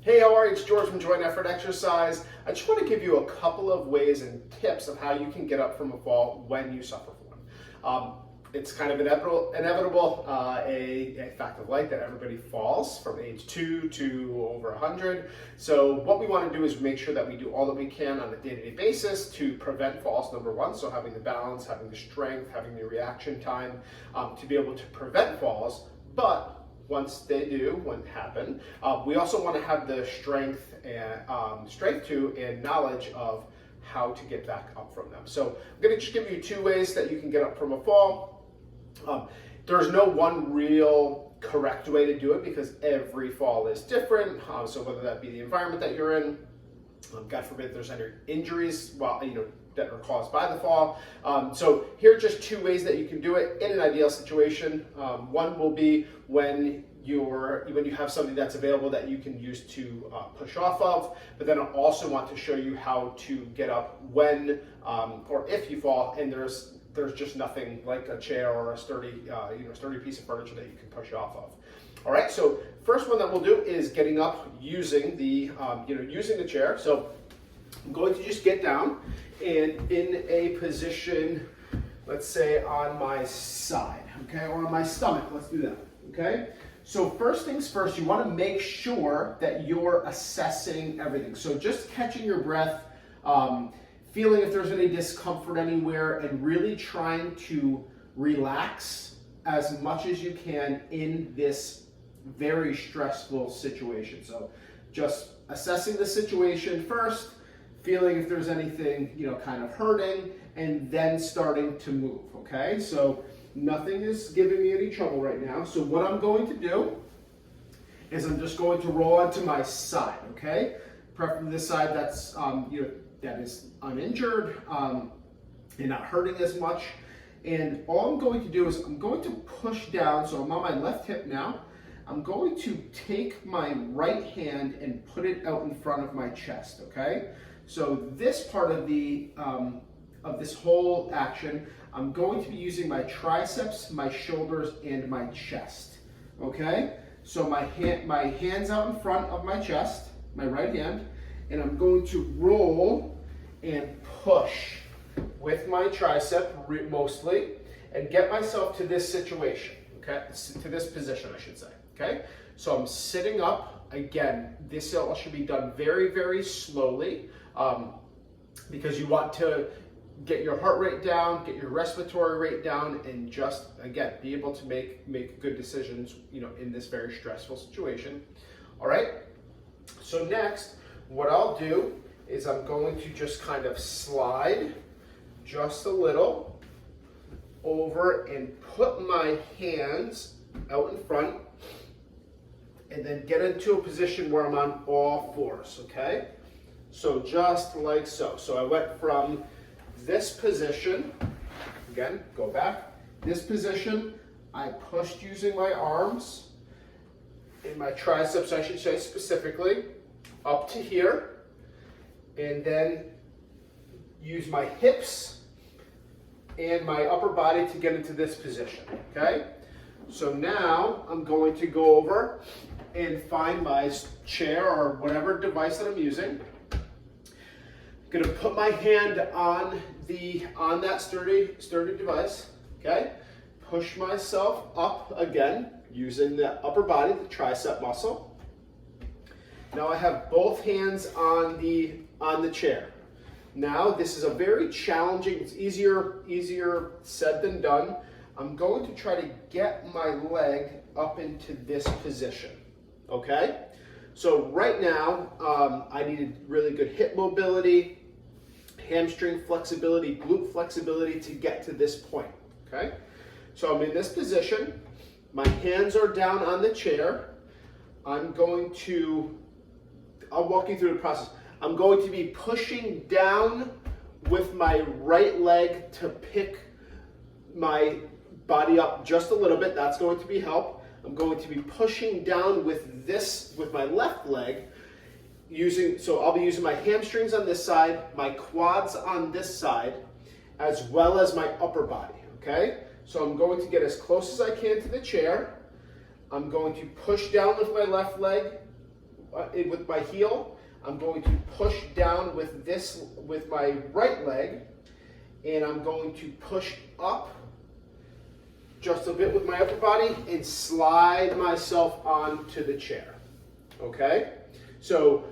Hey, how are you? It's George from Joint Effort Exercise. I just want to give you a couple of ways and tips of how you can get up from a fall when you suffer from one. It's kind of inevitable, a fact of life that everybody falls from age 2 to over 100. So what we want to do is make sure that we do all that we can on a day-to-day basis to prevent falls, number one. So having the balance, having the strength, having the reaction time to be able to prevent falls. But once they do, when happen, we also want to have the strength and knowledge of how to get back up from them. So I'm going to just give you 2 ways that you can get up from a fall. There's no one real correct way to do it because every fall is different. So whether that be the environment that you're in, God forbid there's any injuries that are caused by the fall. So here are just 2 ways that you can do it in an ideal situation. One will be when you have something that's available that you can use to push off of, but then I also want to show you how to get up when or if you fall and there's just nothing like a chair or a sturdy piece of furniture that you can push off of. All right, so first one that we'll do is getting up using the chair. So I'm going to just get down and in a position, let's say on my side, okay, or on my stomach. Let's do that, okay? So first things first, you want to make sure that you're assessing everything. So just catching your breath, feeling if there's any discomfort anywhere, and really trying to relax as much as you can in this very stressful situation. So just assessing the situation first, feeling if there's anything, kind of hurting, and then starting to move, okay? So nothing is giving me any trouble right now. So what I'm going to do is I'm just going to roll onto my side, okay? Preferably this side that's, that is uninjured and not hurting as much. And all I'm going to do is I'm going to push down, so I'm on my left hip now. I'm going to take my right hand and put it out in front of my chest, okay? So this part of this whole action, I'm going to be using my triceps, my shoulders, and my chest, okay? So my hand's out in front of my chest, my right hand, and I'm going to roll and push with my tricep mostly and get myself to this situation, okay? To this position, I should say, okay? So I'm sitting up. Again, this should be done very, very slowly because you want to get your heart rate down, get your respiratory rate down, and just, again, be able to make good decisions, in this very stressful situation. All right? So next, what I'll do is I'm going to just kind of slide just a little over and put my hands out in front and then get into a position where I'm on all fours, okay? So just like so. So I went from this position, again, go back. This position, I pushed using my arms, in my triceps, I should say specifically, up to here, and then use my hips and my upper body to get into this position, okay? So now I'm going to go over and find my chair or whatever device that I'm using. I'm gonna put my hand on that sturdy device, okay? Push myself up again using the upper body, the tricep muscle. Now I have both hands on the chair. Now this is a very challenging, it's easier said than done. I'm going to try to get my leg up into this position, okay? So right now, I needed really good hip mobility, hamstring flexibility, glute flexibility to get to this point, okay? So I'm in this position, my hands are down on the chair. I'll walk you through the process. I'm going to be pushing down with my right leg to pick my body up just a little bit. That's going to be help. I'm going to be pushing down with my left leg, so I'll be using my hamstrings on this side, my quads on this side, as well as my upper body, okay? So I'm going to get as close as I can to the chair. I'm going to push down with my left leg, with my heel. I'm going to push down with my right leg, and I'm going to push up just a bit with my upper body and slide myself onto the chair. Okay? So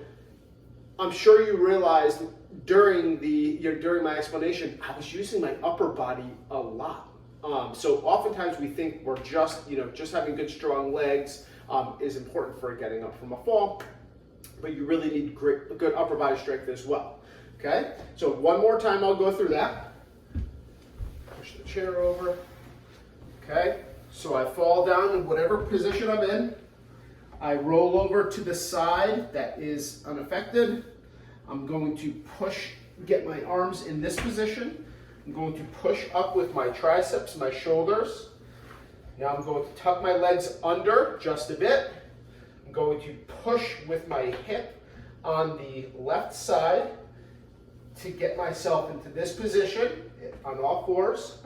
I'm sure you realized during my explanation, I was using my upper body a lot. So oftentimes we think we're just having good strong legs is important for getting up from a fall, but you really need good upper body strength as well. Okay? So one more time I'll go through that. Push the chair over. Okay? So I fall down in whatever position I'm in. I roll over to the side that is unaffected. I'm going to get my arms in this position. I'm going to push up with my triceps, my shoulders. Now I'm going to tuck my legs under just a bit. I'm going to push with my hip on the left side to get myself into this position on all fours.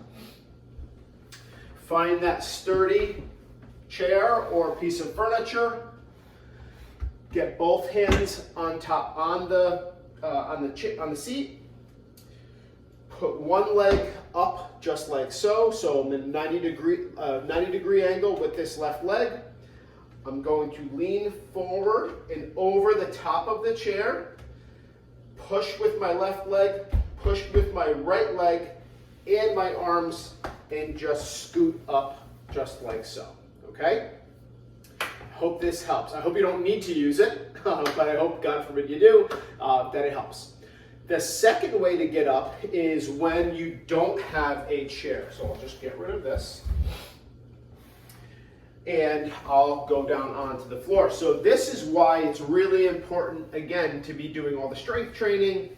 Find that sturdy chair or piece of furniture. Get both hands on top on the seat. Put one leg up just like so. So I'm in a 90 degree angle with this left leg. I'm going to lean forward and over the top of the chair. Push with my left leg, push with my right leg and my arms, and just scoot up just like so. Okay? I hope this helps. I hope you don't need to use it, but I hope, God forbid you do, that it helps. The second way to get up is when you don't have a chair. So I'll just get rid of this. And I'll go down onto the floor. So this is why it's really important, again, to be doing all the strength training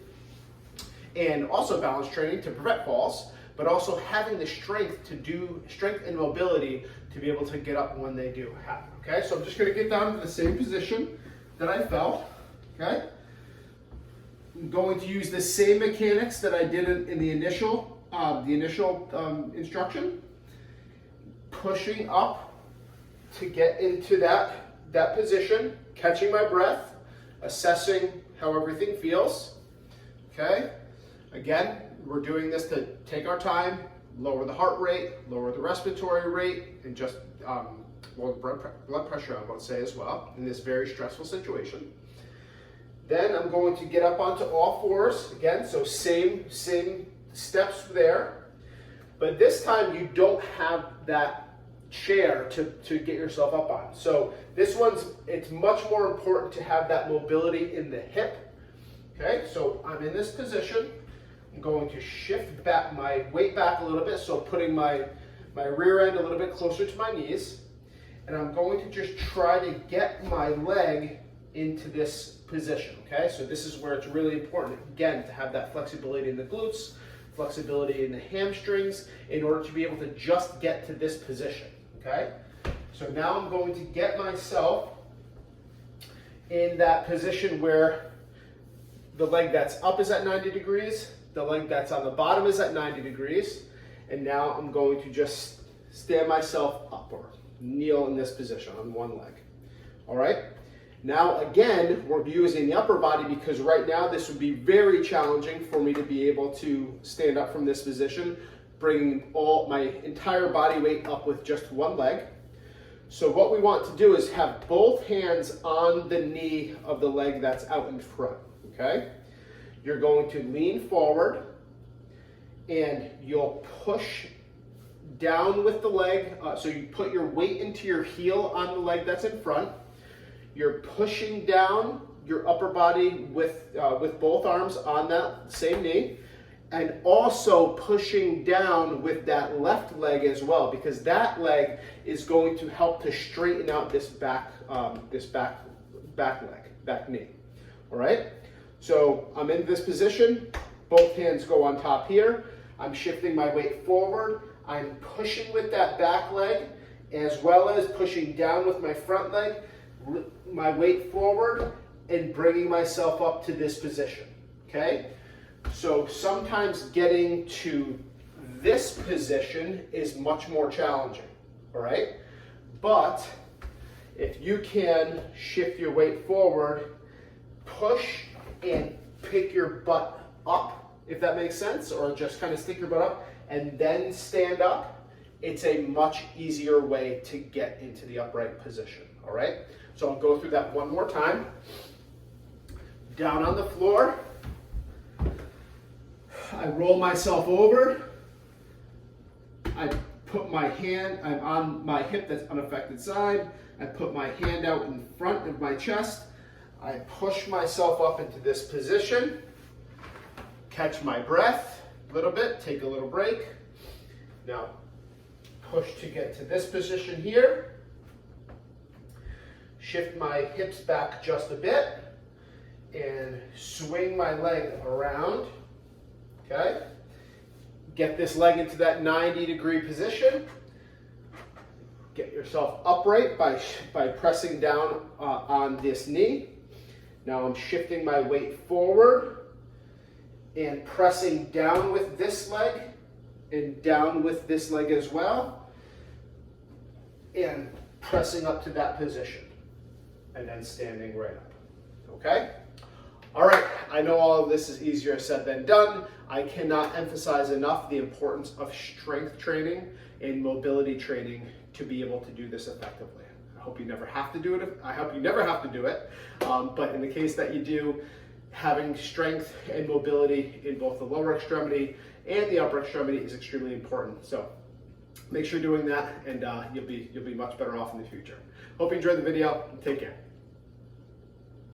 and also balance training to prevent falls, but also having the strength and mobility to be able to get up when they do happen. Okay, so I'm just going to get down to the same position that I fell. Okay, I'm going to use the same mechanics that I did in the initial instruction. Pushing up to get into that position, catching my breath, assessing how everything feels. Okay, again, we're doing this to take our time, lower the heart rate, lower the respiratory rate, and just lower blood pressure, I would say as well, in this very stressful situation. Then I'm going to get up onto all fours again, so same steps there, but this time you don't have that chair to get yourself up on. So this it's much more important to have that mobility in the hip. Okay, so I'm in this position. I'm going to shift back my weight back a little bit, so putting my rear end a little bit closer to my knees, and I'm going to just try to get my leg into this position. Okay, so this is where it's really important, again, to have that flexibility in the glutes, flexibility in the hamstrings, in order to be able to just get to this position. Okay, so now I'm going to get myself in that position where the leg that's up is at 90 degrees, the leg that's on the bottom is at 90 degrees, and now I'm going to just stand myself up or kneel in this position on one leg. All right, now again, we're using the upper body because right now this would be very challenging for me to be able to stand up from this position, bringing all my entire body weight up with just one leg. So what we want to do is have both hands on the knee of the leg that's out in front, okay? You're going to lean forward and you'll push down with the leg. So you put your weight into your heel on the leg that's in front. You're pushing down your upper body with both arms on that same knee, and also pushing down with that left leg as well, because that leg is going to help to straighten out this back knee. All right. So I'm in this position. Both hands go on top here. I'm shifting my weight forward. I'm pushing with that back leg, as well as pushing down with my front leg, my weight forward, and bringing myself up to this position. Okay. So sometimes getting to this position is much more challenging, all right? But if you can shift your weight forward, push and pick your butt up, if that makes sense, or just kind of stick your butt up and then stand up, it's a much easier way to get into the upright position, all right? So I'll go through that one more time. Down on the floor, I roll myself over, I put my hand, I'm on my hip that's unaffected side, I put my hand out in front of my chest, I push myself up into this position, catch my breath a little bit, take a little break. Now, push to get to this position here. Shift my hips back just a bit and swing my leg around, okay? Get this leg into that 90-degree position. Get yourself upright by pressing down on this knee. Now I'm shifting my weight forward and pressing down with this leg and down with this leg as well, and pressing up to that position and then standing right up, okay? All right, I know all of this is easier said than done. I cannot emphasize enough the importance of strength training and mobility training to be able to do this effectively. I hope you never have to do it. I hope you never have to do it, but in the case that you do, having strength and mobility in both the lower extremity and the upper extremity is extremely important. So make sure you're doing that, and you'll be much better off in the future. Hope you enjoyed the video. Take care.